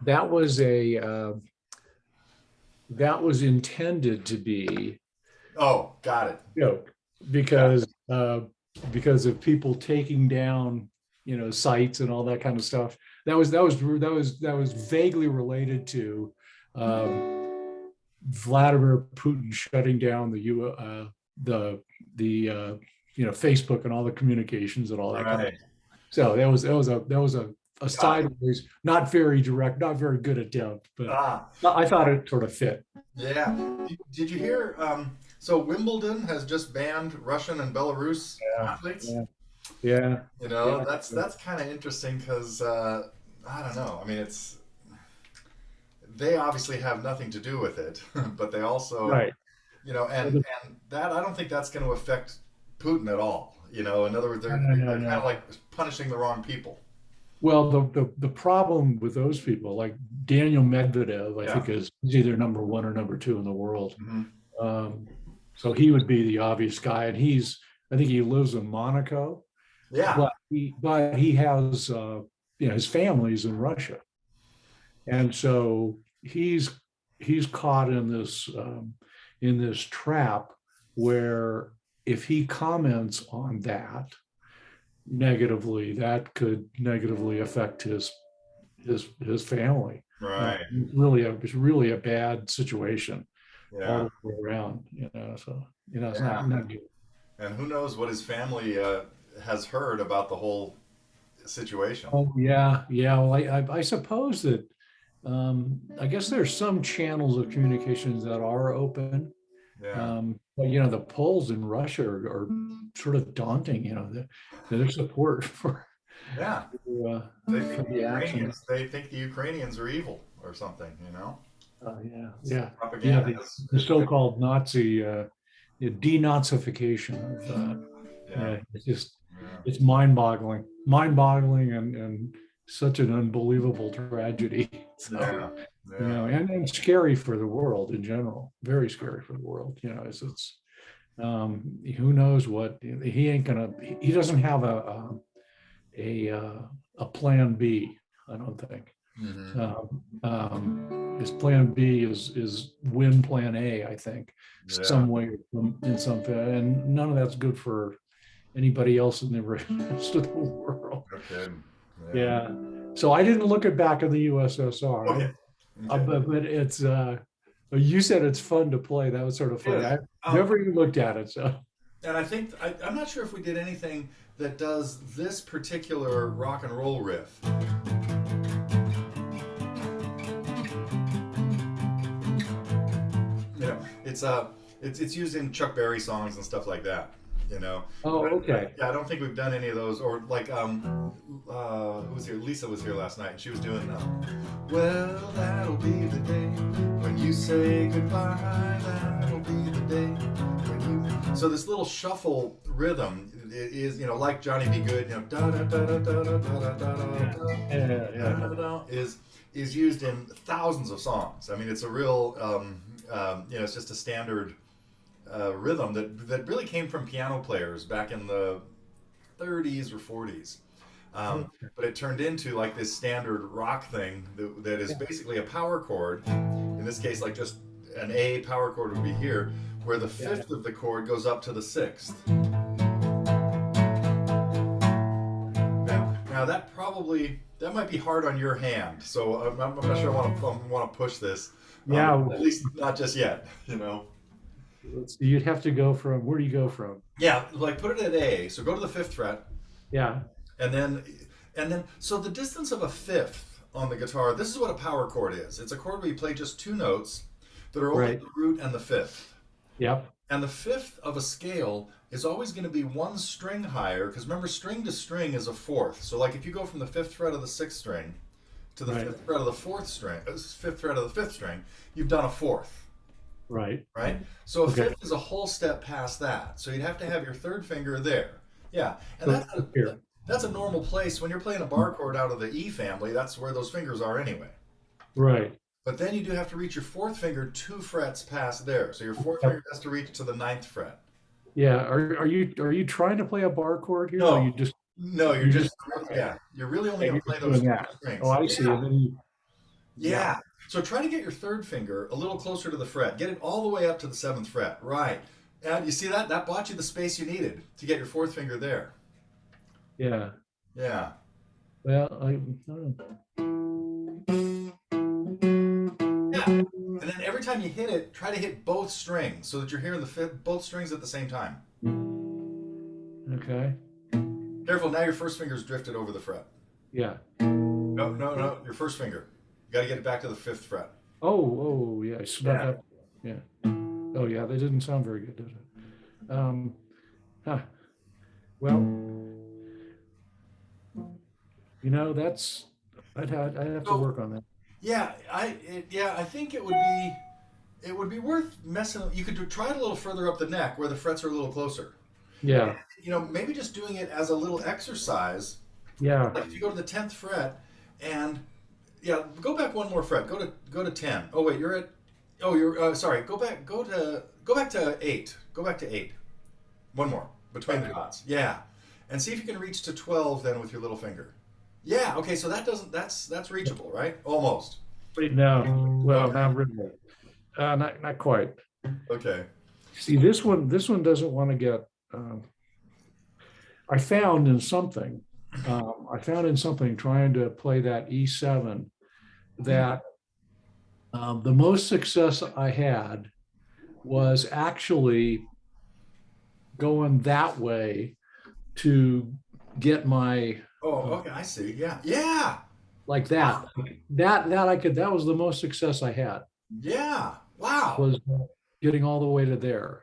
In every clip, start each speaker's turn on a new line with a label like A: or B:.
A: that was a that was intended to be
B: Oh, got it.
A: a joke
B: Yeah.
A: because of people taking down sites and all that kind of stuff. That was vaguely related to Vladimir Putin shutting down the Facebook and all the communications and all that kind of.
B: Right.
A: So that was a
B: Got it.
A: sideways, not very direct, not very good attempt, but
B: Ah,
A: I thought it sort of fit.
B: yeah. Did you hear? So Wimbledon has just banned Russian and Belarus
A: Yeah,
B: athletes.
A: yeah, yeah,
B: You know,
A: yeah.
B: that's kind of interesting because I don't know. I mean, it's they obviously have nothing to do with it, but they also,
A: Right. Well,
B: and that I don't think that's going to affect Putin at all. You know, in other words,
A: no, no, no,
B: they're kind
A: no.
B: of like punishing the wrong people.
A: Well, the problem with those people, like Daniel Medvedev, I
B: Yeah.
A: think is either number one or number two in the world.
B: Hmm.
A: Um, so he would be the obvious guy, and I think he lives in Monaco,
B: Yeah.
A: but he has his family's in Russia, and so he's caught in this trap where if he comments on that negatively, that could negatively affect his family.
B: Right.
A: It's really a bad situation all
B: Yeah.
A: the way around. So it's not
B: Yeah.
A: not good.
B: And who knows what his family has heard about the whole situation.
A: Oh yeah, yeah. Well, I suppose that I guess there's some channels of communications that are open.
B: Yeah.
A: But the polls in Russia are sort of daunting. Their support
B: Yeah.
A: uh,
B: They
A: for
B: think the
A: the action.
B: Ukrainians they think the Ukrainians are evil or something, you know?
A: Yeah, yeah, yeah.
B: Propaganda
A: The so-called Nazi denazification of
B: yeah.
A: yeah.
B: Yeah.
A: It's mind-boggling, and such an unbelievable tragedy. So
B: Yeah. Yeah.
A: and scary for the world in general. Very scary for the world. It's who knows what he ain't gonna. He doesn't have a plan B. I don't think.
B: Hmm.
A: His plan B is win plan A, I think,
B: Yeah.
A: some way in some and none of that's good for anybody else in the rest of the world.
B: Okay. Yeah.
A: Yeah. So I didn't look at back of the USSR.
B: Okay. Okay.
A: But it's you said it's fun to play. That was sort of funny.
B: Yeah.
A: I
B: Um,
A: never even looked at it. So
B: and I think I'm not sure if we did anything that does this particular rock and roll riff. You know, it's used in Chuck Berry songs and stuff like that. You know,
A: oh, okay.
B: yeah, I don't think we've done any of those. Or like, who was here? Lisa was here last night, and she was doing. Well, that'll be the day when you say goodbye. That'll be the day when you. So this little shuffle rhythm is, like Johnny B. Good, da da da da da da da da
A: Yeah, yeah, yeah.
B: da da is used in thousands of songs. I mean, it's a real, it's just a standard rhythm that really came from piano players back in the 30s or 40s. But it turned into like this standard rock thing that is
A: Yeah,
B: basically a power chord. In this case, like just an A power chord would be here, where the
A: yeah,
B: fifth of the chord goes up to the sixth. Now that might be hard on your hand, so I'm not sure I want to push this.
A: yeah.
B: At least not just yet, you know.
A: You'd have to go from where do you go from?
B: Yeah, like put it at A. So go to the fifth fret,
A: Yeah,
B: and then so the distance of a fifth on the guitar. This is what a power chord is. It's a chord where you play just two notes that are only
A: right.
B: the root and the fifth.
A: Yep.
B: And the fifth of a scale is always going to be one string higher because remember, string to string is a fourth. So like if you go from the fifth fret of the sixth string to the
A: Right.
B: fifth fret of the fourth string, fifth fret of the fifth string, you've done a fourth.
A: Right.
B: Right? So a
A: Okay.
B: fifth is a whole step past that. So you'd have to have your third finger there. Yeah, and
A: So here.
B: that's a normal place when you're playing a bar chord out of the E family. That's where those fingers are anyway.
A: Right.
B: But then you do have to reach your fourth finger two frets past there. So your fourth
A: Yep.
B: finger has to reach to the ninth fret.
A: Yeah. Are you trying to play a bar chord here? Or
B: No, no,
A: you just okay?
B: you're really only
A: Yeah,
B: going
A: you're
B: to play
A: just
B: those
A: doing
B: two
A: that. Oh,
B: strings.
A: I see.
B: Yeah,
A: And then Yeah.
B: Yeah. So try to get your third finger a little closer to the fret. Get it all the way up to the seventh fret. Right. And you see that? That bought you the space you needed to get your fourth finger there.
A: Yeah.
B: Yeah.
A: Well, I don't
B: Yeah. And then every time you hit it, try to hit both strings so that you're hearing the fifth, both strings at the same time.
A: know. Okay.
B: Careful, now your first finger's drifted over the fret.
A: Yeah.
B: No, no, no, your first finger. You got to get it back to the fifth fret.
A: Oh, yeah. I snuck
B: Yeah.
A: up. Yeah. Oh, yeah. That didn't sound very good, did it? Huh. Well, that's I'd have to
B: So
A: work on that.
B: yeah, I think it would be worth messing. You could try it a little further up the neck where the frets are a little closer. And,
A: Yeah.
B: maybe just doing it as a little exercise.
A: Yeah.
B: Like if you go to the 10th fret and yeah, go back one more fret. Go to 10. Oh wait, you're at. Oh, you're sorry. Go back to 8. Go back to 8. One more between the dots. Yeah, and see if you can reach to 12 then with your little finger. Yeah. Okay. So that doesn't. That's reachable, right? Almost.
A: Wait, no. Well,
B: Okay.
A: not really. Not quite.
B: Okay.
A: See, this one doesn't want to get. I found in something. I found in something trying to play that E7 that the most success I had was actually going that way to get my
B: Oh,
A: uh,
B: okay. I see. Yeah. Yeah.
A: like
B: Wow.
A: that I could that was the most success I had
B: Yeah. Wow.
A: was getting all the way to there.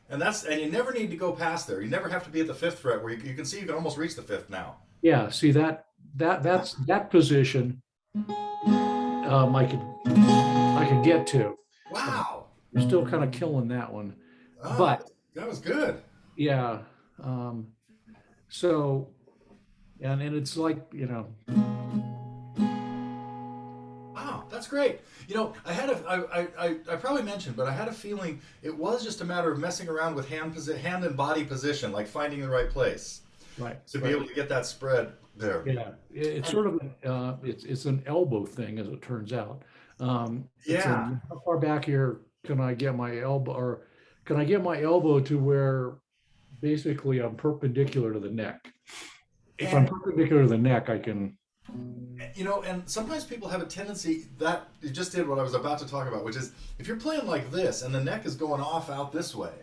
B: And you never need to go past there. You never have to be at the fifth fret where you can see you can almost reach the fifth now.
A: Yeah, see that's that position I could get to. Uh,
B: Wow.
A: you're still kind of killing that one,
B: Oh,
A: but
B: that was good.
A: yeah. So and it's like
B: Wow, that's great. I had I probably mentioned, but I had a feeling it was just a matter of messing around with hand and body position, like finding the right place
A: right,
B: to be
A: right.
B: able to get that spread there.
A: Yeah, it's
B: And
A: sort of it's an elbow thing as it turns out. It's
B: yeah,
A: an how far back here can I get my elbow, or can I get my elbow to where basically I'm perpendicular to the neck? If I'm
B: and
A: perpendicular to the neck, I can.
B: and sometimes people have a tendency that you just did what I was about to talk about, which is if you're playing like this and the neck is going off out this way,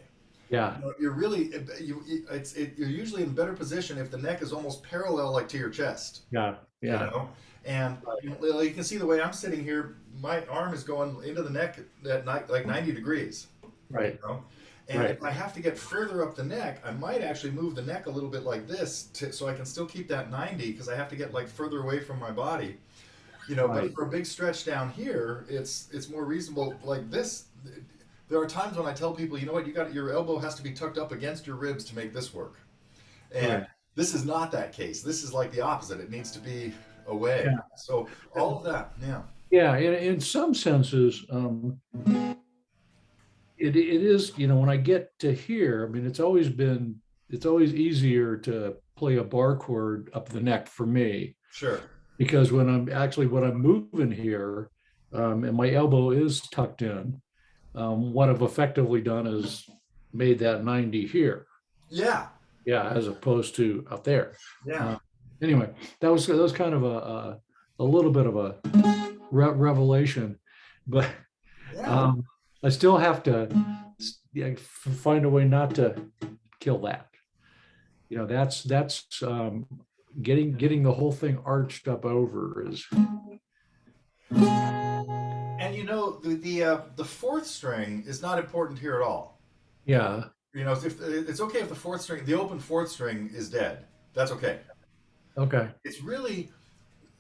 A: Yeah,
B: you're really you're usually in a better position if the neck is almost parallel, like to your chest.
A: yeah,
B: you
A: yeah.
B: know. And you can see the way I'm sitting here, my arm is going into the neck at like 90 degrees.
A: Right,
B: You know? And
A: right,
B: if I have to get further up the neck, I might actually move the neck a little bit like this so I can still keep that 90 because I have to get like further away from my body. But
A: right,
B: for a big stretch down here, it's more reasonable like this. There are times when I tell people, you know what, your elbow has to be tucked up against your ribs to make this work. And
A: right.
B: this is not that case. This is like the opposite. It needs to be away. So all of that, yeah.
A: Yeah, in some senses, it is, when I get to here, I mean, it's always easier to play a bar chord up the neck for me,
B: Sure.
A: because when I'm moving here, and my elbow is tucked in, what I've effectively done is made that 90 here.
B: Yeah.
A: Yeah, as opposed to up there.
B: Yeah.
A: Uh, anyway, that was kind of a little bit of a revelation, but
B: Yeah.
A: um, I still have to find a way not to kill that. That's getting the whole thing arched up over is
B: And the fourth string is not important here at all.
A: yeah,
B: If it's okay if the open fourth string is dead. That's okay.
A: okay,
B: It's really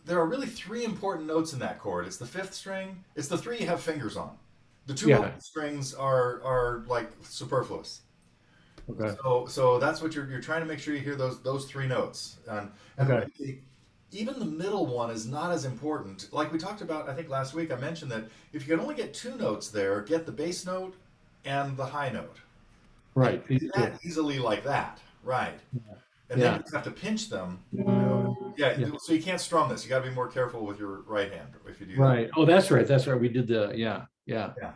B: there are really three important notes in that chord. It's the fifth string. It's the three you have fingers on. The two
A: yeah,
B: open strings are like superfluous.
A: okay,
B: So that's what you're trying to make sure you hear those three notes. And
A: okay,
B: even the middle one is not as important. Like we talked about, I think last week I mentioned that if you can only get two notes there, get the bass note and the high note. And
A: right,
B: you can do
A: yeah,
B: that easily like that, right? and then you
A: Yeah.
B: have to pinch them. Yeah,
A: Yeah.
B: so you can't strum this. You got to be more careful with your right hand if you do that.
A: Right. Oh, that's right. That's right. We did the, yeah. Yeah.
B: Yeah,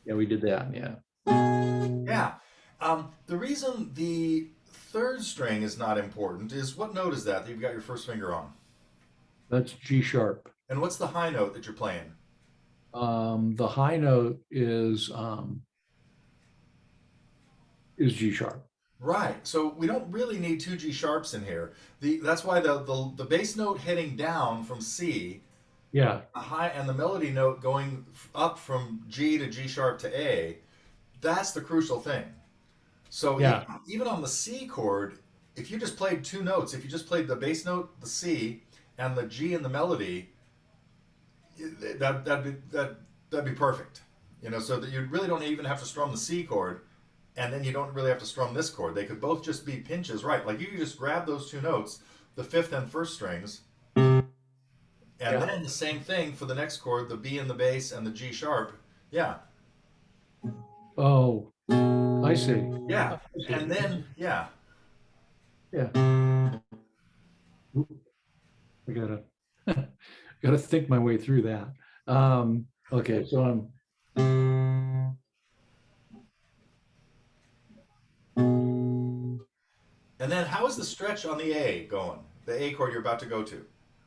A: Yeah. We did that. Yeah.
B: yeah. The reason the third string is not important is what note is that you've got your first finger on,
A: That's G sharp.
B: and what's the high note that you're playing?
A: The high note is G sharp.
B: Right. So we don't really need two G sharps in here. That's why the bass note heading down from C,
A: Yeah.
B: the high and the melody note going up from G to G sharp to A, that's the crucial thing. So
A: Yeah.
B: even on the C chord, if you just played two notes, if you just played the bass note, the C, and the G in the melody, that'd be perfect. So that you really don't even have to strum the C chord, and then you don't really have to strum this chord. They could both just be pinches, right? Like you could just grab those two notes, the fifth and first strings, and
A: Yeah.
B: then the same thing for the next chord, the B in the bass and the G sharp. Yeah,
A: Oh, I see.
B: yeah,
A: I see.
B: and then yeah.
A: Yeah. Oop, I gotta gotta think my way through that. Okay, so I'm
B: And then how is the stretch on the A going? The A chord you're about to go to.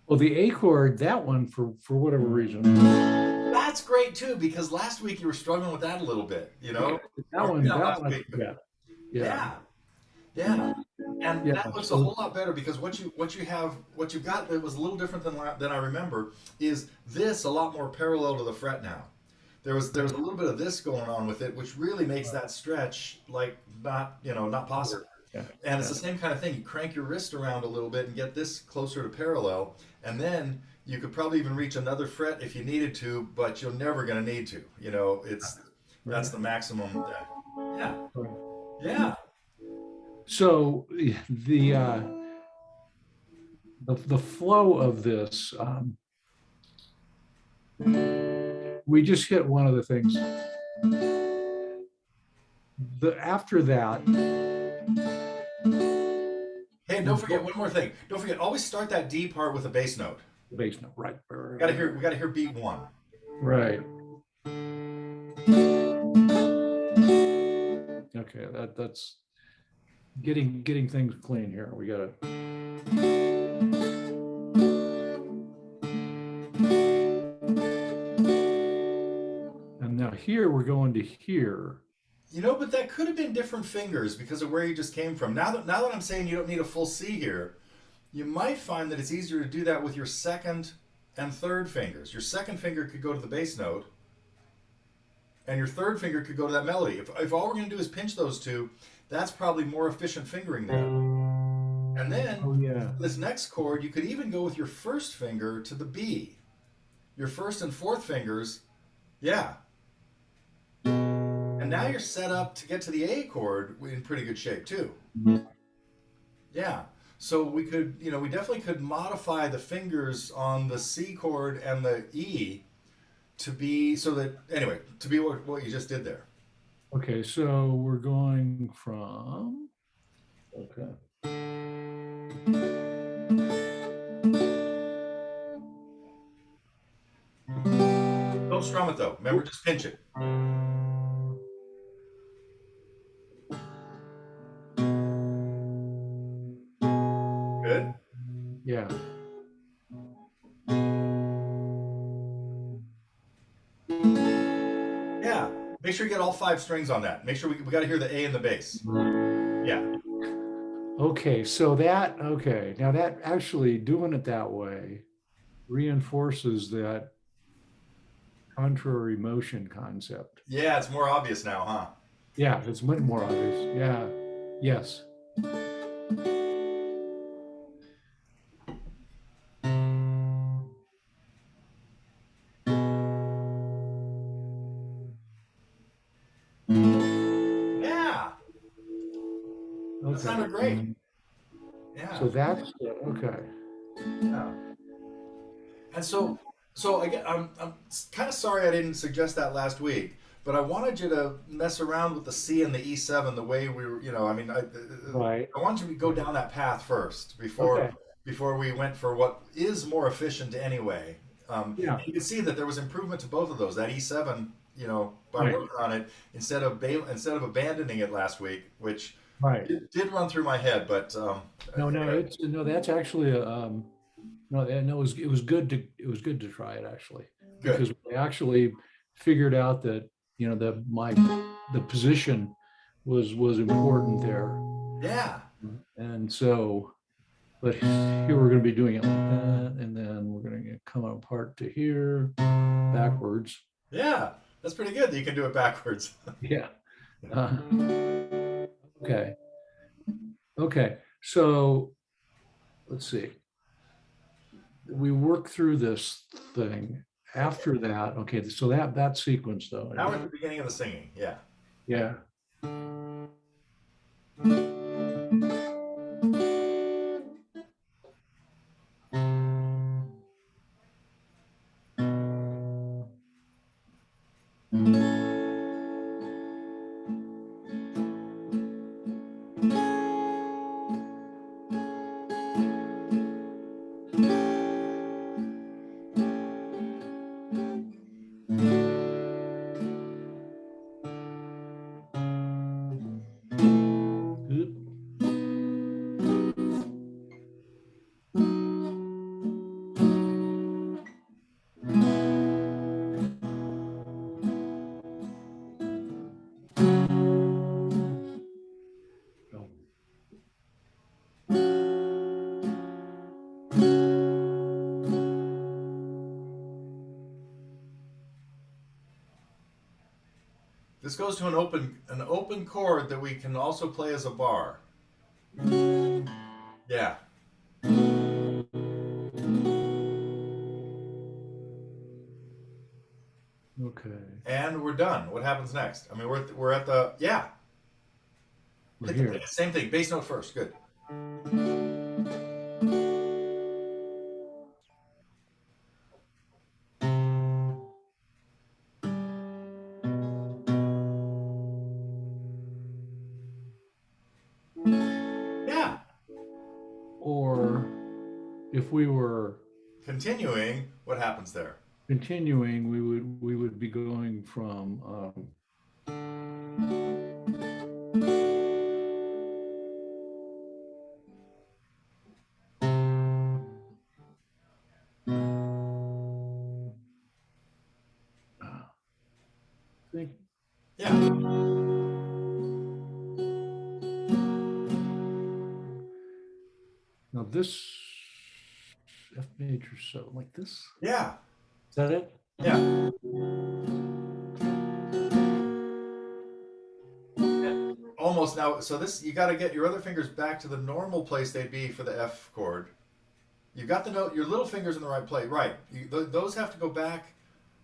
A: well, the A chord, that one for whatever reason.
B: That's great too, because last week you were struggling with that a little bit,
A: Yeah,
B: or maybe not
A: that
B: last
A: one,
B: week, but
A: yeah, yeah,
B: yeah, yeah. And
A: yeah.
B: that looks a
A: So
B: whole lot better because what you've got that was a little different than I remember is this a lot more parallel to the fret now. There was a little bit of this going on with it, which really makes that stretch like not possible.
A: yeah,
B: And it's
A: yeah,
B: the same kind of thing. You crank your wrist around a little bit and get this closer to parallel, and then you could probably even reach another fret if you needed to, but you're never going to need to. It's that's
A: right,
B: the maximum. Yeah,
A: right.
B: yeah.
A: So the flow of this, we just hit one of the things. The after that,
B: Hey, and
A: we're
B: don't forget
A: go
B: one more thing. Don't forget, always start that D part with a bass note.
A: the bass note, right,
B: We gotta hear beat one.
A: right. Okay, that's getting things clean here. We gotta. And now here we're going to here.
B: But that could have been different fingers because of where you just came from. Now that I'm saying you don't need a full C here, you might find that it's easier to do that with your second and third fingers. Your second finger could go to the bass note, and your third finger could go to that melody. If all we're going to do is pinch those two, that's probably more efficient fingering there. And then
A: Oh yeah.
B: this next chord, you could even go with your first finger to the B. Your first and fourth fingers, yeah. And now you're set up to get to the A chord in pretty good shape too. Yeah. So we definitely could modify the fingers on the C chord and the E to be what you just did there.
A: Okay, so we're going from. Okay.
B: Don't strum it though. Remember, just pinch it. Good.
A: Yeah.
B: Yeah. Make sure you get all five strings on that. Make sure we got to hear the A in the bass. Yeah.
A: Okay, so that okay. Now that actually doing it that way reinforces that contrary motion concept.
B: Yeah, it's more obvious now, huh?
A: Yeah, it's much more obvious. Yeah. Yes.
B: Yeah. That
A: Okay.
B: sounded great. Yeah.
A: So that's okay.
B: Yeah. And so I get, I'm kind of sorry I didn't suggest that last week, but I wanted you to mess around with the C and the E7 the way we were, I mean,
A: Right.
B: I wanted you to go down that path first
A: Okay.
B: before we went for what is more efficient anyway.
A: Yeah.
B: You can see that there was improvement to both of those. That E7, by
A: Right.
B: working on it instead of abandoning it last week, which
A: Right.
B: did run through my head, but I
A: No,
B: think
A: no, it's no, that's actually no, no, it was good to try it actually,
B: good.
A: because we actually figured out that, the position was important there.
B: Yeah,
A: And so, but here we're going to be doing it like that, and then we're going to come apart to here backwards.
B: yeah, that's pretty good that you can do it backwards.
A: Yeah. Uh, okay. Okay. So let's see. We work through this thing. After that, okay. So that sequence though,
B: Now we're at the beginning of the singing. Yeah.
A: yeah.
B: This goes to an open chord that we can also play as a bar. Yeah.
A: Okay.
B: And we're done. What happens next? I mean, we're at the yeah.
A: We're
B: Hit the
A: here.
B: bass. Same thing. Bass note first. Good. Yeah.
A: Or if we were
B: Continuing. What happens there?
A: continuing, we would be going from think
B: Yeah.
A: now this F major, so like this. Is
B: Yeah.
A: that it?
B: Yeah. Almost now. So this you got to get your other fingers back to the normal place they'd be for the F chord. You got the note. Your little fingers in the right place. Right. Those have to go back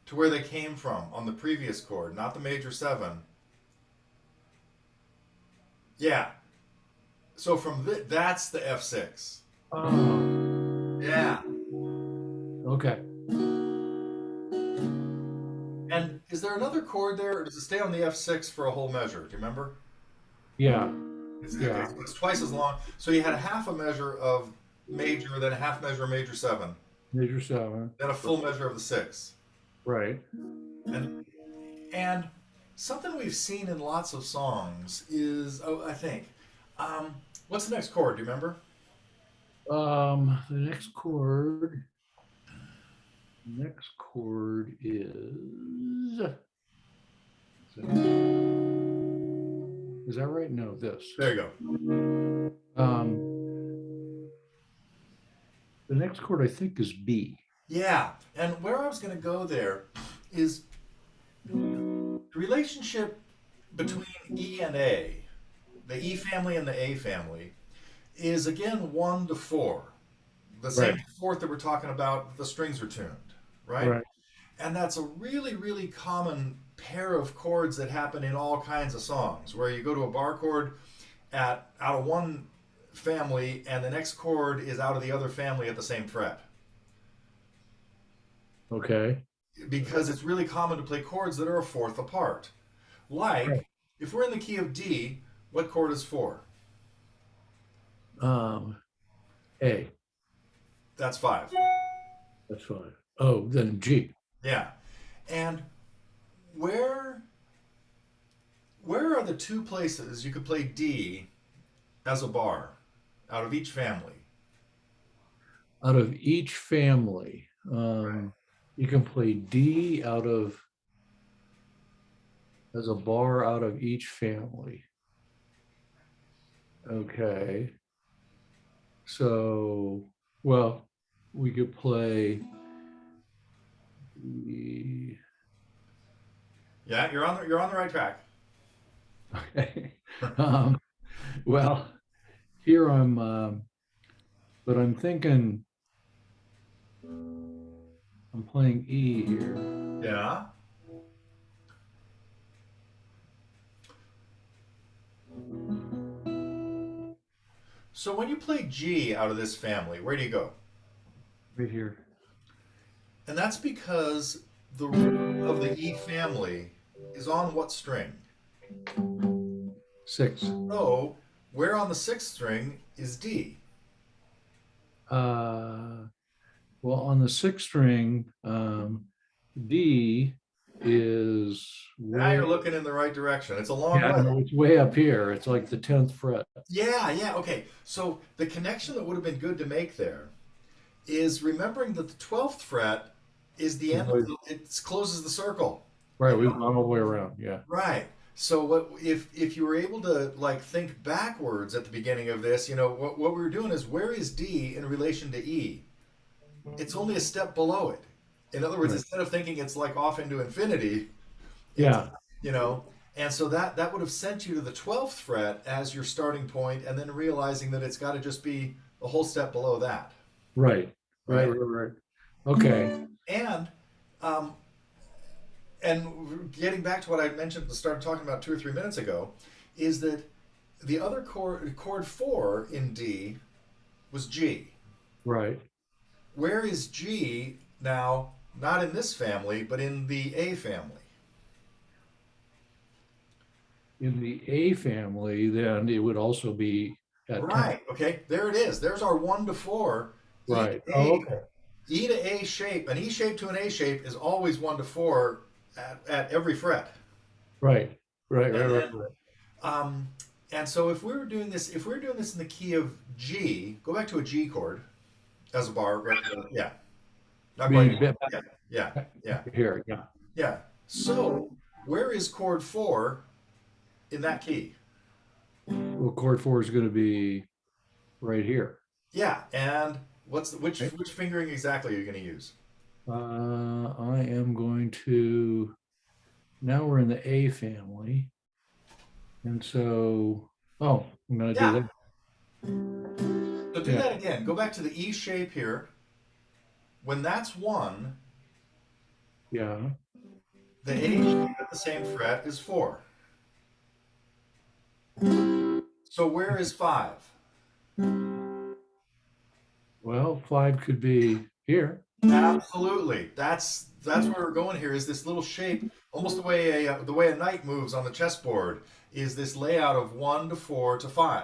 B: to where they came from on the previous chord, not the major seven. Yeah. So that's the F6.
A: Oh,
B: Yeah.
A: okay.
B: And is there another chord there, or does it stay on the F6 for a whole measure? Do you remember?
A: Yeah.
B: Okay,
A: Yeah.
B: so it's twice as long. So you had a half a measure of major, then a half measure of major seven,
A: Major seven.
B: then a full measure of the six.
A: Right.
B: And and something we've seen in lots of songs is, oh, I think, what's the next chord? Do you remember?
A: The next chord is that right? No, this.
B: There you go.
A: Um, the next chord I think is B.
B: Yeah, and where I was going to go there is the relationship between E and A, the E family and the A family, is again 1 to 4. The
A: Right.
B: same fourth that we're talking about, the strings are tuned, right?
A: Right.
B: And that's a really, really common pair of chords that happen in all kinds of songs, where you go to a bar chord out of one family and the next chord is out of the other family at the same fret.
A: Okay.
B: because it's really common to play chords that are a fourth apart.
A: Right.
B: Like, if we're in the key of D, what chord is 4?
A: Um, A,
B: That's 5.
A: that's fine. Oh, then G.
B: Yeah. And where where are the two places you could play D as a bar out of each family?
A: Out of each family,
B: Right.
A: you can play D out of as a bar out of each family. Okay. So, well, we could play the,
B: Yeah, you're on the right track.
A: okay. Um, well, here but I'm thinking I'm playing E here.
B: Yeah. So when you play G out of this family, where do you go?
A: Right here.
B: And that's because the root of the E family is on what string?
A: 6.
B: So where on the sixth string is D?
A: Uh, well, on the sixth string, D is
B: Now
A: way,
B: you're looking in the right direction. It's a long
A: yeah,
B: way.
A: no, it's way up here. It's like the 10th fret.
B: Yeah, yeah, okay. So the connection that would have been good to make there is remembering that the 12th fret is the end of it closes the circle.
A: Right,
B: You
A: we've
B: know?
A: gone all the way around. Yeah,
B: Right. So what if you were able to like think backwards at the beginning of this, what we were doing is where is D in relation to E? It's only a step below it. In other words,
A: right.
B: instead of thinking it's like off into infinity, it's
A: Yeah,
B: you know, and so that would have sent you to the 12th fret as your starting point, and then realizing that it's got to just be a whole step below that,
A: right, right,
B: right?
A: right, right. Okay,
B: And um, and getting back to what I mentioned, started talking about 2 or 3 minutes ago, is that the other chord 4 in D was G.
A: right.
B: Where is G now? Not in this family, but in the A family.
A: In the A family, then it would also be at 10.
B: Right. Okay. There it is. There's our 1 to 4. E
A: Right.
B: to
A: Oh,
B: A.
A: okay.
B: E to A shape. An E shape to an A shape is always 1 to 4 at every fret.
A: Right, right, right,
B: And
A: right,
B: then
A: right.
B: um, and so if we were doing this in the key of G, go back to a G chord as a bar. Right? Yeah. Not quite.
A: Meaning back
B: Yeah. Yeah. Yeah.
A: here. Yeah.
B: Yeah. So where is chord 4 in that key?
A: Well, chord 4 is going to be right here.
B: Yeah. And what's which
A: Right?
B: which fingering exactly are you going to use?
A: I am going to, now we're in the A family. And so, oh, I'm going to do
B: Yeah.
A: that.
B: So do
A: Yeah,
B: that again. Go back to the E shape here. When that's 1,
A: yeah.
B: the A shape at the same fret is 4. So where is 5?
A: Well, 5 could be here.
B: Absolutely. That's where we're going here. Is this little shape, almost the way a knight moves on the chessboard, is this layout of 1 to 4 to 5.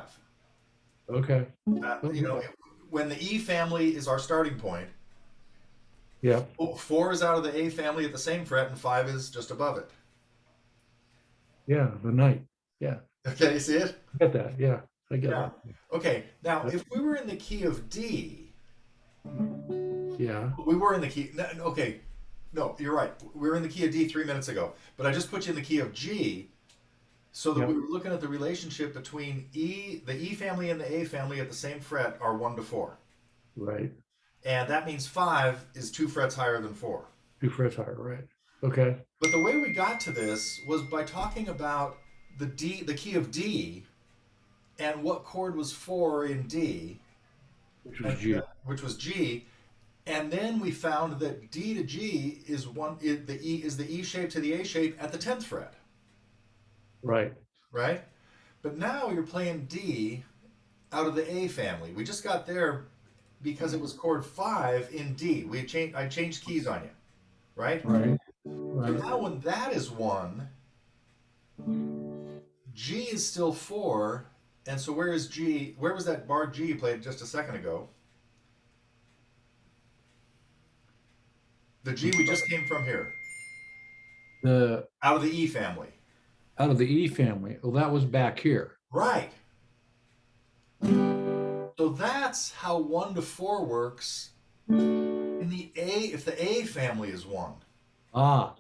A: Okay.
B: Uh, you know,
A: Okay.
B: when the E family is our starting point,
A: Yeah,
B: 4 is out of the A family at the same fret, and 5 is just above it.
A: yeah, the night. Yeah,
B: Okay, you see it?
A: I get that. Yeah, I get
B: Yeah.
A: that.
B: Okay. Now, if we were in the key of D,
A: Yeah,
B: we were in the key. No, okay, no, you're right. We were in the key of D 3 minutes ago, but I just put you in the key of G so that
A: yeah,
B: we were looking at the relationship between the E family and the A family at the same fret are 1 to 4,
A: right.
B: and that means 5 is 2 frets higher than 4.
A: 2 frets higher, right. Okay.
B: But the way we got to this was by talking about the key of D, and what chord was 4 in D,
A: Which was G.
B: which was G, and then we found that D to G is the E shape to the A shape at the 10th fret,
A: Right.
B: right? But now you're playing D out of the A family. We just got there because it was chord 5 in D. I changed keys on you, right?
A: Right.
B: But
A: Right.
B: now when that is 1, G is still 4, and so where is G? Where was that bar G played just a second ago? The G we just came from here,
A: The
B: out of the E family.
A: out of the E family. Well, that was back here.
B: Right. So that's how 1 to 4 works in the A, if the A family is 1.
A: Ah,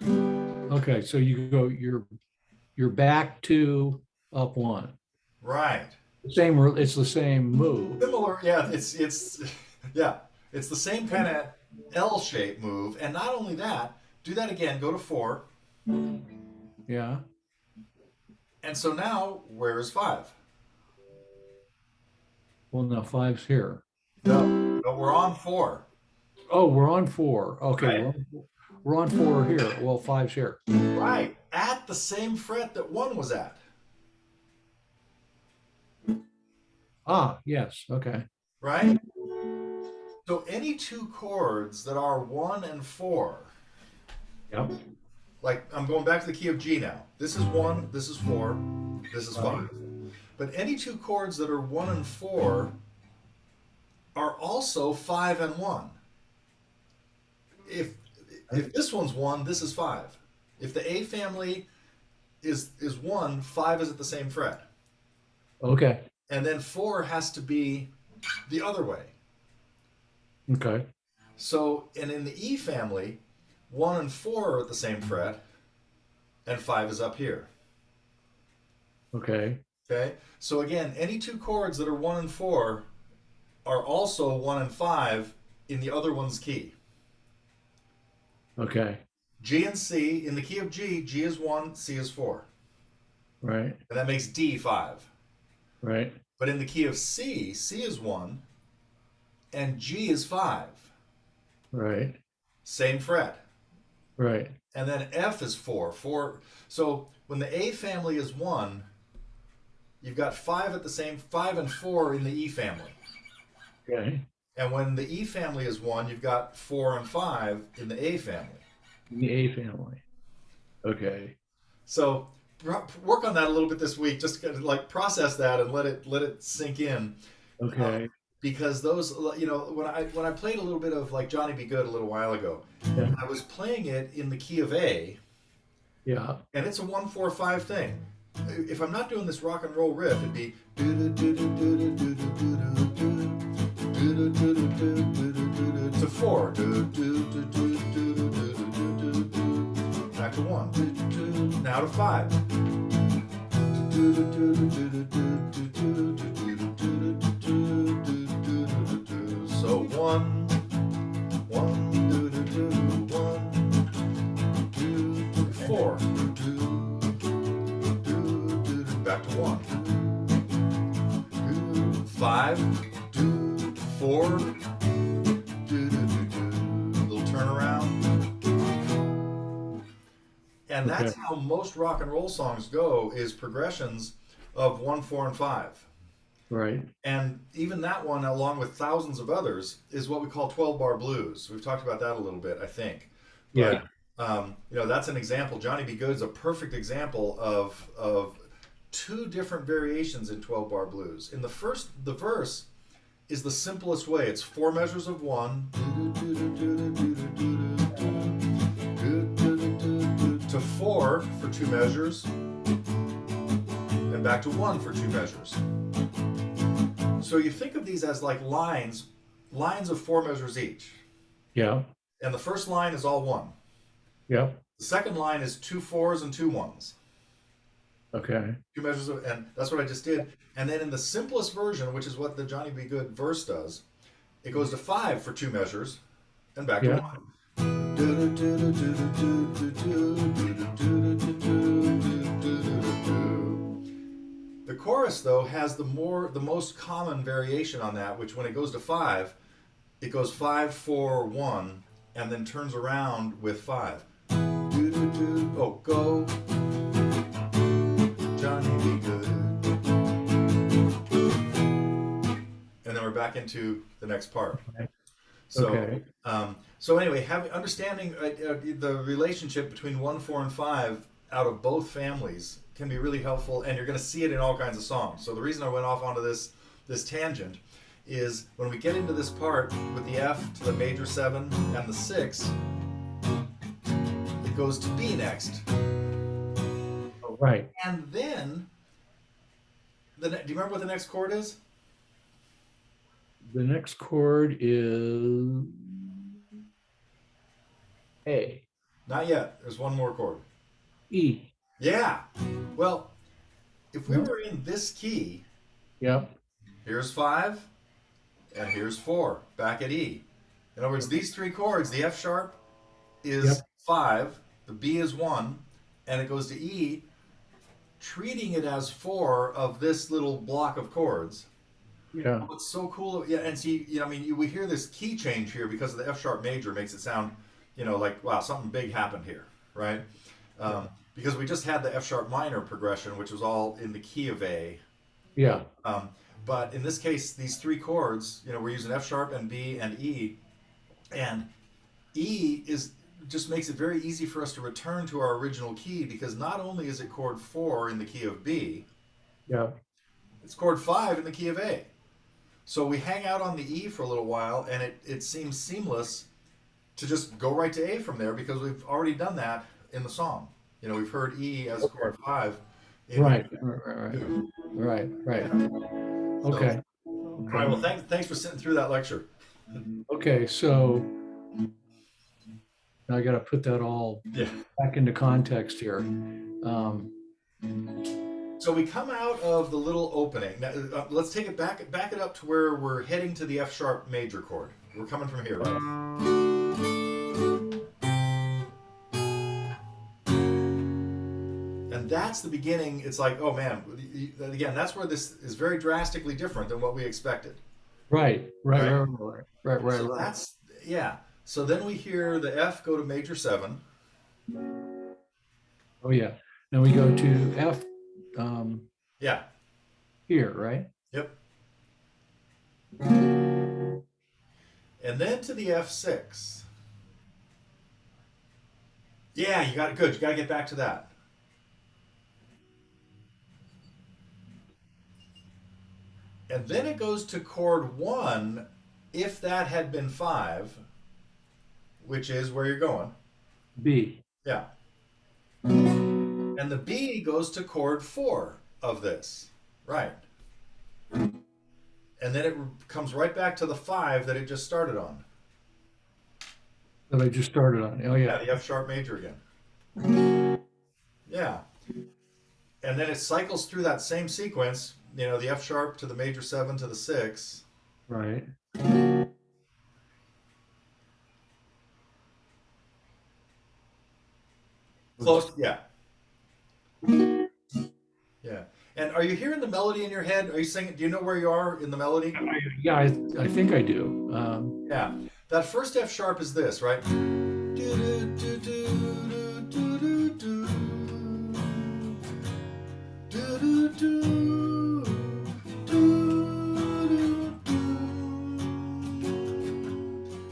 A: okay. So you go, you're back 2, up 1.
B: Right.
A: Same, it's the same move.
B: Similar, yeah, it's yeah, it's the same kind of L shape move. And not only that, do that again, go to 4.
A: Yeah.
B: And so now, where is 5?
A: Well, now five's here.
B: No, no, we're on 4.
A: Oh, we're on 4. Okay,
B: Right.
A: we're on 4 here. Well, five's here.
B: Right. At the same fret that 1 was at.
A: Ah, yes. Okay.
B: Right? So any two chords that are 1 and 4,
A: Yep.
B: like I'm going back to the key of G now. This is 1, this is 4, this is
A: Right.
B: 5. But any two chords that are 1 and 4 are also 5 and 1. If if this one's 1, this is 5. If the A family is 1, 5 is at the same fret.
A: Okay.
B: And then 4 has to be the other way.
A: Okay.
B: So, and in the E family, 1 and 4 are at the same fret, and 5 is up here.
A: Okay.
B: Okay? So again, any two chords that are 1 and 4 are also 1 and 5 in the other one's key.
A: Okay.
B: G and C, in the key of G, G is 1, C is 4.
A: Right.
B: And that makes D 5.
A: Right.
B: But in the key of C, C is 1, and G is 5.
A: Right.
B: Same fret.
A: Right.
B: And then F is 4. 4. So when the A family is 1, you've got 5 at the same, 5 and 4 in the E family.
A: Okay.
B: And when the E family is 1, you've got 4 and 5 in the A family.
A: The A family. Okay.
B: So work on that a little bit this week. Just kind of like process that and let it sink in.
A: Okay.
B: Because those, when I played a little bit of like Johnny Be Good a little while ago,
A: Yeah.
B: I was playing it in the key of A,
A: Yeah.
B: and it's a 1-4-5 thing. If I'm not doing this rock and roll riff, it'd be to 4, back to 1, now to 5. So 1, 1, 1, 2, 4, back to 1, 5, 4, little turnaround. And that's
A: Okay.
B: how most rock and roll songs go, is progressions of 1, 4, and 5.
A: Right.
B: And even that one, along with thousands of others, is what we call 12-bar blues. We've talked about that a little bit, I think.
A: Yeah.
B: But, that's an example. Johnny Be Good is a perfect example of two different variations in 12-bar blues. In the verse is the simplest way. It's 4 measures of 1 to 4 for 2 measures, and back to 1 for 2 measures. So you think of these as like lines of 4 measures each.
A: Yeah.
B: And the first line is all 1.
A: Yeah.
B: The second line is 2 4s and 2 1s.
A: Okay.
B: 2 measures of, and that's what I just did. And then in the simplest version, which is what the Johnny Be Good verse does, it goes to 5 for 2 measures and back to
A: Yeah.
B: 1. The chorus, though, has the most common variation on that, which when it goes to 5, it goes 5 4 1 and then turns around with 5. Oh, go Johnny Be Good. And then we're back into the next part.
A: Okay.
B: So,
A: Okay.
B: so anyway, having understanding the relationship between 1, 4, and 5 out of both families can be really helpful, and you're going to see it in all kinds of songs. So the reason I went off onto this tangent is when we get into this part with the F to the major 7 and the 6, it goes to B next,
A: Oh, right.
B: and then do you remember what the next chord is?
A: The next chord is A,
B: Not yet. There's one more chord.
A: E.
B: Yeah. Well, if we
A: Yep.
B: were in this key,
A: Yep.
B: here's 5, and here's 4, back at E. In other words, these three chords, the F sharp is
A: Yep.
B: 5, the B is 1, and it goes to E, treating it as 4 of this little block of chords.
A: Yeah.
B: What's so cool, yeah, and see, you know, I mean, we hear this key change here because of the F sharp major makes it sound, like, wow, something big happened here, right?
A: Yeah.
B: Because we just had the F sharp minor progression, which was all in the key of A.
A: Yeah.
B: Um, but in this case, these three chords, we're using F sharp and B and E, and E is just makes it very easy for us to return to our original key because not only is it chord 4 in the key of B,
A: Yeah.
B: it's chord 5 in the key of A. So we hang out on the E for a little while, and it seems seamless to just go right to A from there because we've already done that in the song. We've heard E as chord 5 in
A: Right. Right. Right. Right.
B: so.
A: Okay.
B: All right.
A: Okay.
B: Well, thanks for sitting through that lecture.
A: Okay. So now I got to put that all
B: Yeah.
A: back into context here. Um,
B: So we come out of the little opening. Now, let's take it back it up to where we're heading to the F sharp major chord. We're coming from here, right? And that's the beginning. It's like, oh man, again, that's where this is very drastically different than what we expected.
A: right. Right.
B: Right.
A: Right. Right. Right. Right.
B: So
A: Right.
B: that's, yeah. So then we hear the F go to major 7.
A: Oh yeah. Now we go to F um,
B: Yeah.
A: here, right?
B: Yep. And then to the F6. Yeah, you got it. Good. You got to get back to that. And then it goes to chord 1 if that had been 5, which is where you're going.
A: B.
B: Yeah. And the B goes to chord 4 of this. Right. And then it comes right back to the 5 that it just started on.
A: That I just started on. Oh
B: Yeah,
A: yeah.
B: the F sharp major again. Yeah. And then it cycles through that same sequence, the F sharp to the major 7 to the 6.
A: Right.
B: Close. Yeah. Yeah. And are you hearing the melody in your head? Are you singing? Do you know where you are in the melody?
A: Yeah, I think I do.
B: Yeah. That first F sharp is this, right?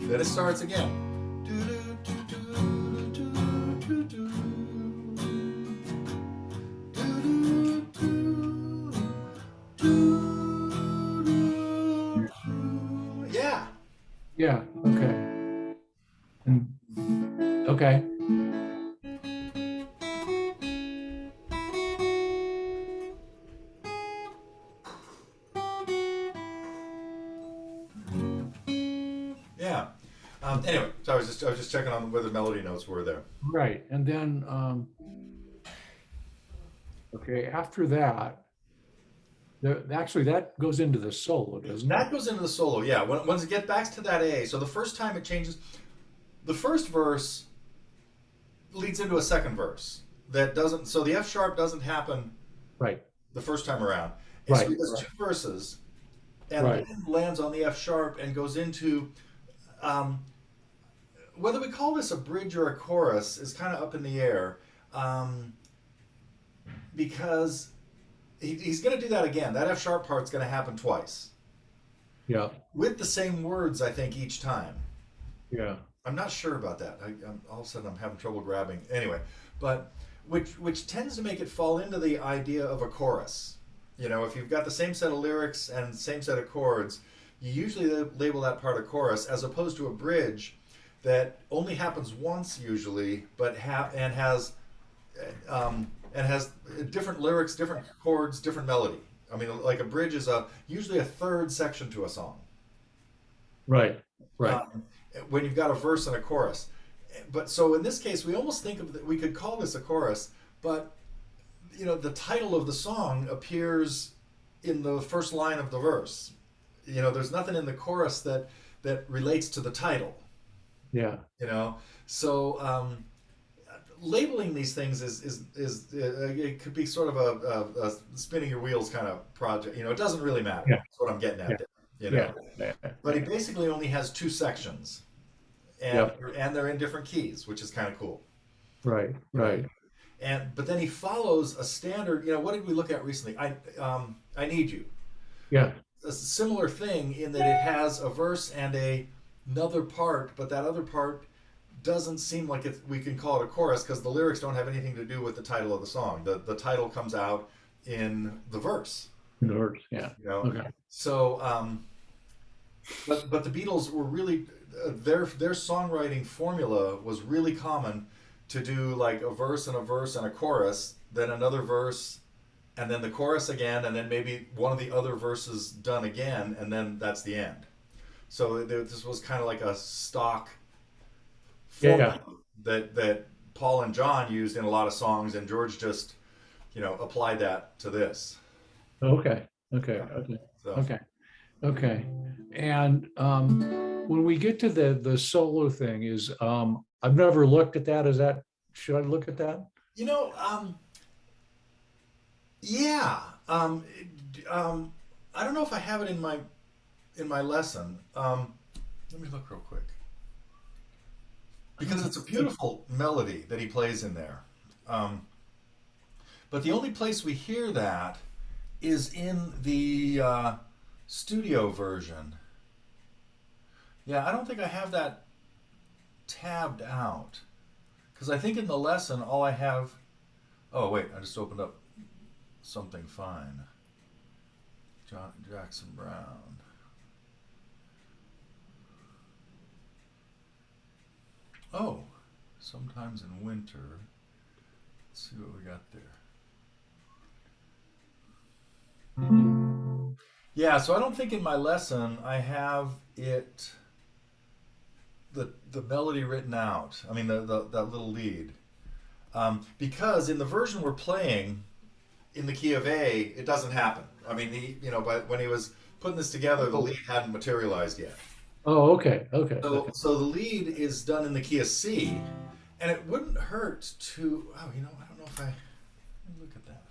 B: Then it starts again. Yeah.
A: Yeah. Okay. Okay.
B: Yeah. Anyway, so I was just checking on where the melody notes were there.
A: Right. And then okay, after that, actually that goes into the solo, doesn't it?
B: That goes into the solo. Yeah. Once it gets back to that A, so the first time it changes, the first verse leads into a second verse that doesn't. So the F sharp doesn't happen
A: Right.
B: the first time around. And so
A: Right.
B: he does two verses, and
A: Right.
B: then lands on the F sharp and goes into. Um, whether we call this a bridge or a chorus is kind of up in the air, because he's going to do that again. That F sharp part's going to happen twice
A: Yeah.
B: with the same words, I think, each time.
A: Yeah.
B: I'm not sure about that. All of a sudden I'm having trouble grabbing. Anyway, but which tends to make it fall into the idea of a chorus. You know, if you've got the same set of lyrics and same set of chords, you usually label that part a chorus, as opposed to a bridge that only happens once usually, but has different lyrics, different chords, different melody. I mean, like a bridge is usually a third section to a song.
A: Right. Right.
B: um, when you've got a verse and a chorus. But so in this case, we almost think of that we could call this a chorus, but you know, the title of the song appears in the first line of the verse. You know, there's nothing in the chorus that relates to the title.
A: Yeah.
B: You know, so labeling these things it could be sort of a spinning your wheels kind of project. You know, it doesn't really matter.
A: Yeah.
B: That's what I'm getting
A: Yeah.
B: at there. You know,
A: Yeah. Yeah.
B: but he basically only has two sections, and
A: Yep.
B: and they're in different keys, which is kind of cool.
A: Right.
B: You know,
A: Right.
B: and but then he follows a standard. You know, what did we look at recently? I need you.
A: Yeah.
B: A similar thing in that it has a verse and another part, but that other part doesn't seem like we can call it a chorus because the lyrics don't have anything to do with the title of the song. The title comes out in the verse.
A: In the verse. Yeah.
B: You know,
A: Okay.
B: so but the Beatles were really their songwriting formula was really common to do like a verse and a verse and a chorus, then another verse, and then the chorus again, and then maybe one of the other verses done again, and then that's the end. So this was kind of like a stock
A: Yeah.
B: formula that Paul and John used in a lot of songs, and George just applied that to this.
A: Okay. Okay.
B: Yeah.
A: Okay.
B: So
A: Okay. Okay. And when we get to the solo thing, is I've never looked at that. Is that, should I look at that?
B: you know, yeah. I don't know if I have it in my lesson. Let me look real quick because it's a beautiful melody that he plays in there. Um, but the only place we hear that is in the studio version. Yeah, I don't think I have that tabbed out because I think in the lesson all I have. Oh wait, I just opened up something fine. John Jackson Brown. Oh, sometimes in winter. Let's see what we got there. Yeah, so I don't think in my lesson I have the melody written out. I mean the that little lead. Because in the version we're playing in the key of A, it doesn't happen. I mean, but when he was putting this together, the lead hadn't materialized yet.
A: Oh, okay. Okay.
B: So,
A: Okay.
B: so the lead is done in the key of C, and it wouldn't hurt to. Oh, I don't know if I. Let me look at that.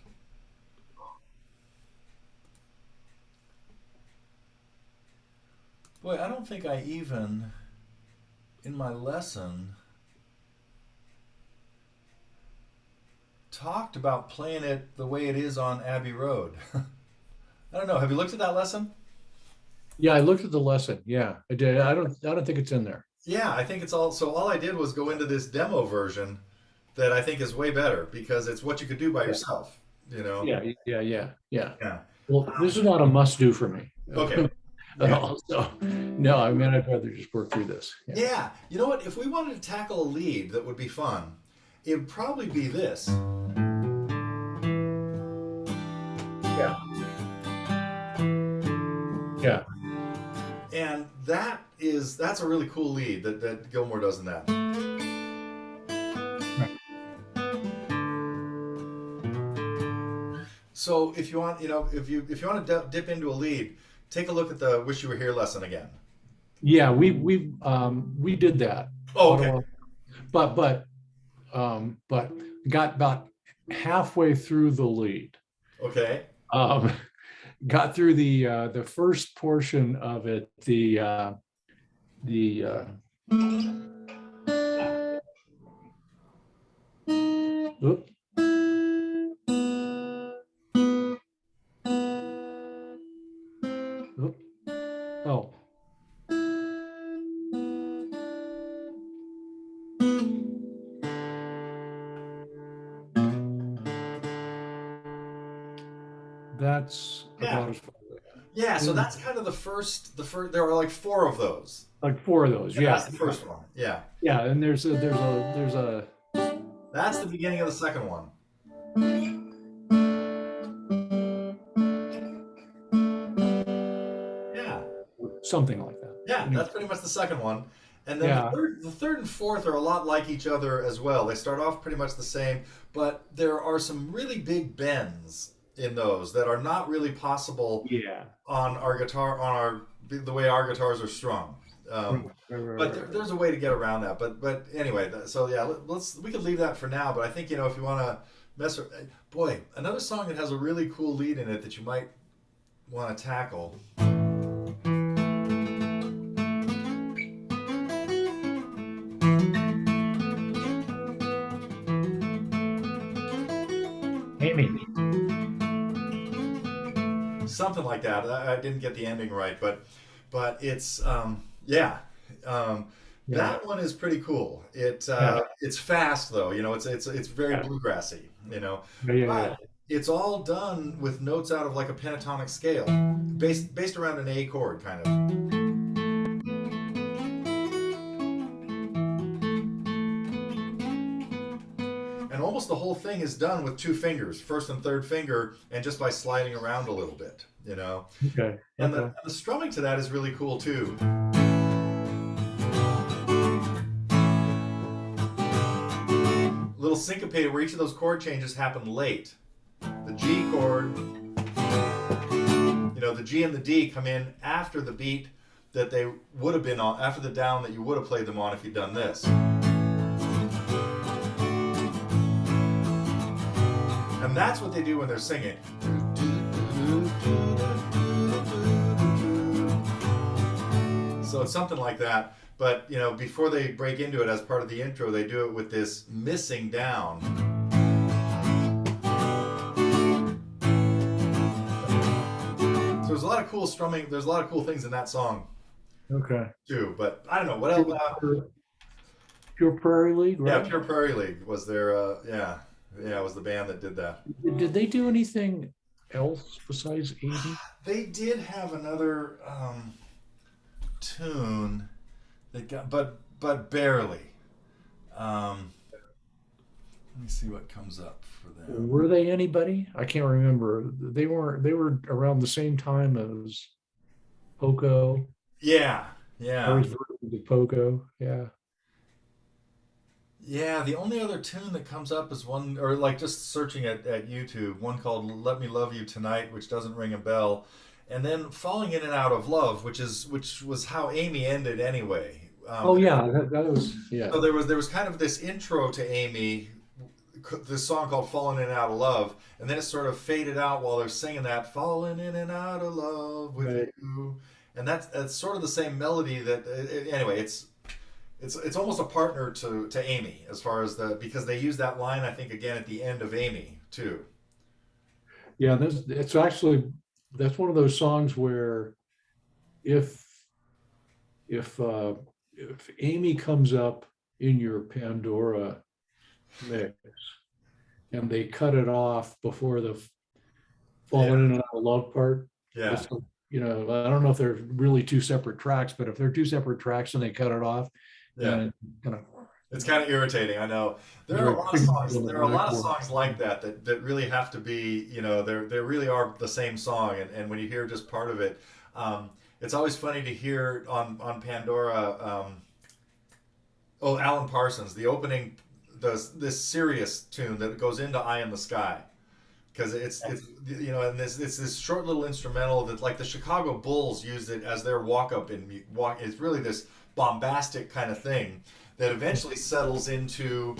B: Boy, I don't think I even in my lesson talked about playing it the way it is on Abbey Road. I don't know. Have you looked at that lesson?
A: Yeah, I looked at the lesson. Yeah, I did. I don't think it's in there.
B: Yeah, I think it's all. So all I did was go into this demo version that I think is way better because it's what you could do by
A: Yeah.
B: yourself. You know.
A: Yeah. Yeah. Yeah. Yeah.
B: Yeah.
A: Well, this is not a must do for me
B: Okay.
A: at
B: Yeah.
A: all. So, no, I mean, I'd rather just work through this. Yeah.
B: Yeah. You know what? If we wanted to tackle a lead that would be fun, it would probably be this.
A: Yeah. Yeah.
B: And that's a really cool lead that Gilmore does in that.
A: Right.
B: So if you want, if you want to dip into a lead, take a look at the "Wish You Were Here" lesson again.
A: Yeah. We did that.
B: Oh, okay.
A: But got about halfway through the lead.
B: Okay.
A: Um, got through the first portion of it. The oop, oop, oh, That's
B: Yeah.
A: about as far.
B: Yeah, so
A: There's
B: that's kind of the first there are like four of those.
A: like four of those.
B: And that's
A: Yeah,
B: the first one. Yeah.
A: yeah. And there's a
B: That's the beginning of the second one. Yeah.
A: something like that.
B: Yeah,
A: Anyway,
B: that's pretty much the second one. And then
A: yeah,
B: the third and fourth are a lot like each other as well. They start off pretty much the same, but there are some really big bends in those that are not really possible
A: yeah.
B: on our guitar on our the way our guitars are strung.
A: Right,
B: Um,
A: right,
B: but
A: right, right.
B: there's a way to get around that. But anyway, so yeah, let's we could leave that for now. But I think if you want to boy, another song that has a really cool lead in it that you might want to tackle.
A: Amy.
B: Something like that. I didn't get the ending right, but it's yeah. Um,
A: Yeah,
B: that one is pretty cool.
A: yeah,
B: It's fast though. It's very
A: yeah,
B: bluegrassy.
A: yeah, yeah, yeah.
B: But it's all done with notes out of like a pentatonic scale, based around an A chord kind of. And almost the whole thing is done with two fingers, first and third finger, and just by sliding around a little bit.
A: Okay,
B: And
A: okay.
B: the strumming to that is really cool too. Little syncopated where each of those chord changes happen late. The G chord, the G and the D come in after the beat that they would have been on, after the down that you would have played them on if you'd done this. And that's what they do when they're singing. So it's something like that. But before they break into it as part of the intro, they do it with this missing down. So there's a lot of cool strumming. There's a lot of cool things in that song
A: Okay.
B: too. But I don't know what else.
A: Pure Prairie League,
B: Yeah,
A: right?
B: Pure Prairie League was their. Yeah, it was the band that did that.
A: Did they do anything else besides 80?
B: They did have another tune that got, but barely. Let me see what comes up for them.
A: Were they anybody? I can't remember. They were around the same time as Poco.
B: Yeah,
A: I
B: yeah,
A: was versions of Poco. Yeah.
B: yeah. The only other tune that comes up is one, or like just searching at YouTube, one called "Let Me Love You Tonight," which doesn't ring a bell, and then "Falling In and Out of Love," which was how Amy ended anyway.
A: Oh yeah, that was yeah.
B: So there was kind of this intro to Amy, this song called "Falling In and Out of Love," and then it sort of faded out while they're singing that "Falling in and out of love with
A: Right.
B: you," and that's sort of the same melody that. Anyway, it's almost a partner to Amy as far as because they use that line I think again at the end of Amy too.
A: Yeah, that's one of those songs where if if uh if Amy comes up in your Pandora mix and they cut it off before the
B: Yeah,
A: falling in and out of love part,
B: yeah,
A: it's I don't know if they're really two separate tracks, but if they're two separate tracks and they cut it off,
B: yeah.
A: then kind of
B: It's kind of irritating. I know there are a
A: very
B: lot of
A: quick
B: songs.
A: on the
B: There are a lot of
A: blackboard.
B: songs like that really have to be. They really are the same song. And when you hear just part of it, it's always funny to hear on Pandora. Alan Parsons, the opening, this serious tune that goes into "Eye in the Sky." Because and it's this short little instrumental that like the Chicago Bulls used it as their walk up in walk. It's really this bombastic kind of thing that eventually settles into.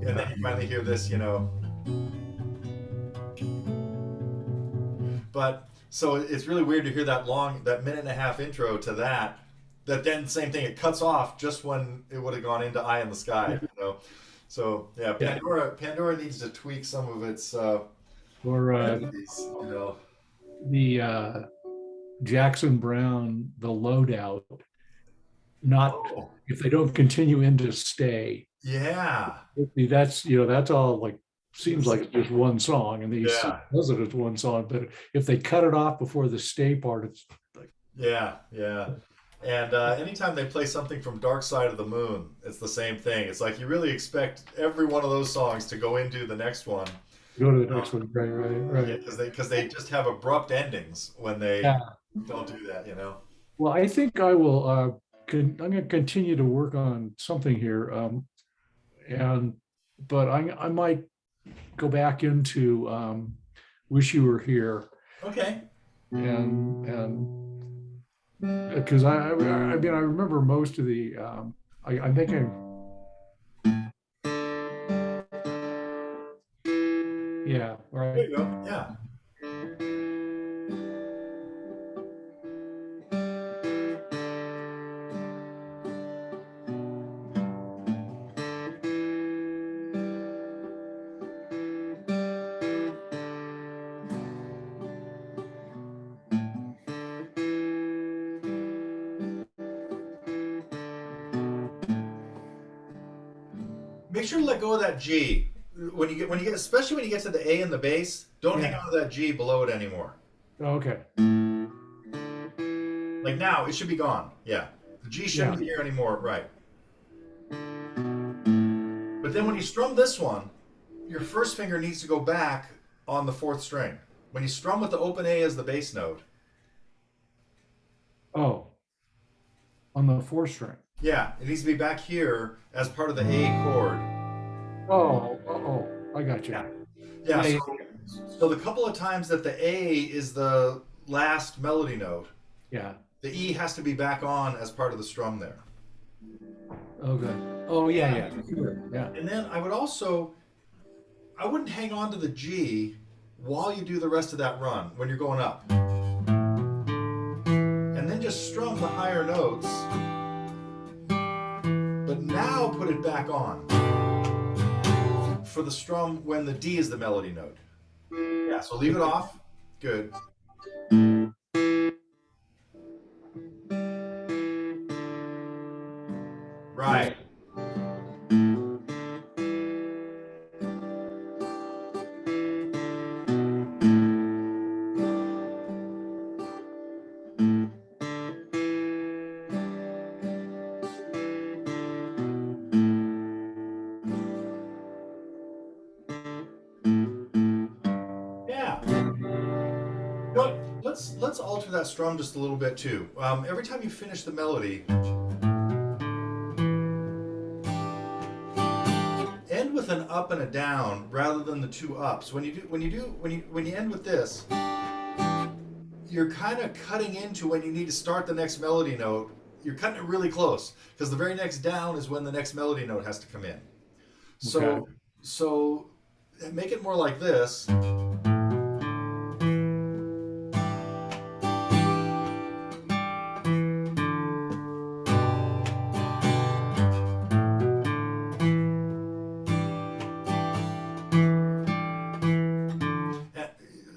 B: And then you finally hear this. But so it's really weird to hear that minute and a half intro to that. That then same thing, it cuts off just when it would have gone into "Eye in the Sky." So yeah,
A: Yeah.
B: Pandora needs to tweak some of its
A: Or
B: melodies.
A: the Jackson Brown, the loadout, not
B: Oh,
A: if they don't continue into stay.
B: Yeah.
A: That's, that's all like, seems like it's just one song, and the C
B: Yeah.
A: does it as one song, but if they cut it off before the stay part, it's like,
B: Yeah. Yeah. And anytime they play something from Dark Side of the Moon, it's the same thing. It's like you really expect every one of those songs to go into the next one.
A: go to the
B: Um,
A: next one. Right, right,
B: yeah,
A: right.
B: because they just have abrupt endings when they
A: Yeah.
B: don't do that. You know.
A: Well, I think I will, I'm going to continue to work on something here. And, but I might go back into, Wish You Were Here,
B: Okay.
A: and because I mean, I remember most of the, I think yeah,
B: There
A: right.
B: you go. Yeah. Make sure to let go of that G when you get especially when you get to the A in the bass. Don't hang
A: Yeah.
B: on to that G below it anymore.
A: Okay.
B: Like now, it should be gone. Yeah, the G
A: Yeah.
B: shouldn't be here anymore. Right. But then when you strum this one, your first finger needs to go back on the fourth string. When you strum with the open A as the bass note,
A: Oh, on the fourth string.
B: yeah, it needs to be back here as part of the A chord.
A: I got you.
B: Yeah. Yeah.
A: Yeah.
B: So,
A: Yeah.
B: so the couple of times that the A is the last melody note,
A: Yeah.
B: the E has to be back on as part of the strum there.
A: Okay. Oh, yeah. Yeah.
B: And
A: Sure. Yeah.
B: and then I wouldn't hang on to the G while you do the rest of that run when you're going up. And then just strum the higher notes, but now put it back on for the strum when the D is the melody note. Yeah, so leave it off. Good. Right.
A: Right.
B: Yeah. But let's alter that strum just a little bit too. Every time you finish the melody, end with an up and a down rather than the two ups. When you end with this, you're kind of cutting into when you need to start the next melody note. You're cutting it really close because the very next down is when the next melody note has to come in.
A: Okay.
B: So make it more like this.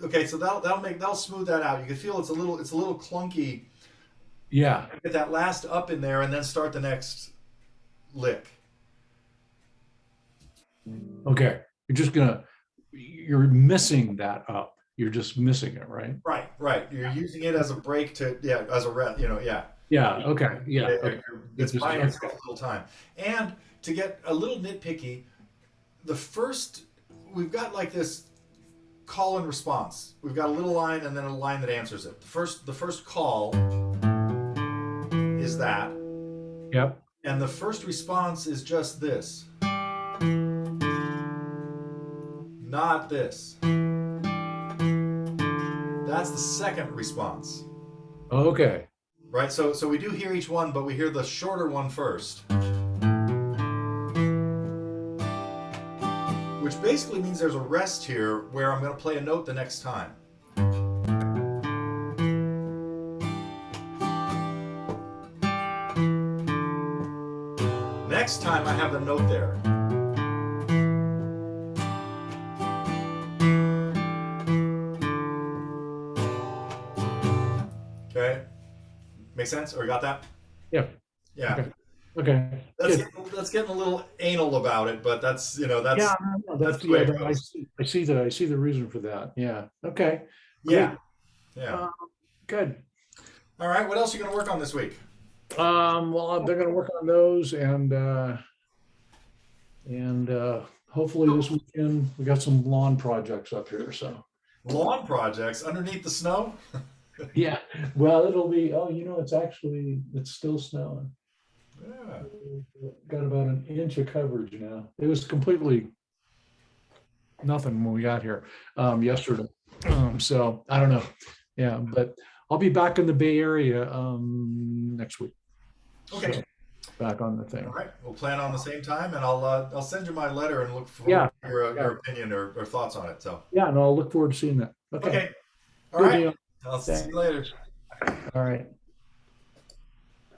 B: Okay, so that'll smooth that out. You can feel it's a little clunky.
A: Yeah.
B: Get that last up in there and then start the next lick.
A: Okay. You're missing that up. You're just missing it, right?
B: Right, right. You're using it as a break to as a rep. Yeah.
A: Yeah. Okay. Yeah. Okay.
B: It's buying
A: Okay.
B: itself a little time. And to get a little nitpicky, the first we've got like this call and response. We've got a little line and then a line that answers it. The first call is that,
A: Yep.
B: and the first response is just this, not this. That's the second response,
A: Okay.
B: right? So we do hear each one, but we hear the shorter one first, which basically means there's a rest here where I'm going to play a note the next time. Next time I have the note there. Okay? Make sense? Or you got that?
A: Yeah.
B: Yeah.
A: Okay. Okay,
B: That's
A: good.
B: getting, that's getting a little anal about it, but that's you know
A: Yeah, no, no,
B: that's
A: that's
B: the way
A: yeah.
B: it
A: I
B: goes.
A: see. I see the reason for that. Yeah. Okay.
B: Yeah,
A: Great.
B: yeah.
A: Uh, good.
B: All right, what else are you going to work on this week?
A: Well, they're going to work on those, and hopefully this weekend we got some lawn projects up here. So
B: Lawn projects underneath the snow.
A: yeah. Well, it'll be. Oh, it's still snowing.
B: Yeah.
A: Got about an inch of coverage now. It was completely nothing when we got here yesterday. So I don't know. Yeah, but I'll be back in the Bay Area next week. So
B: Okay.
A: back on the
B: All
A: thing.
B: right. We'll plan on the same time, and I'll send you my letter and look forward
A: Yeah,
B: to
A: yeah,
B: your opinion or thoughts on it. So.
A: yeah. And I'll look forward to seeing that. Okay,
B: Okay. All
A: good
B: right.
A: deal.
B: I'll see
A: Thanks.
B: you later.
A: All right.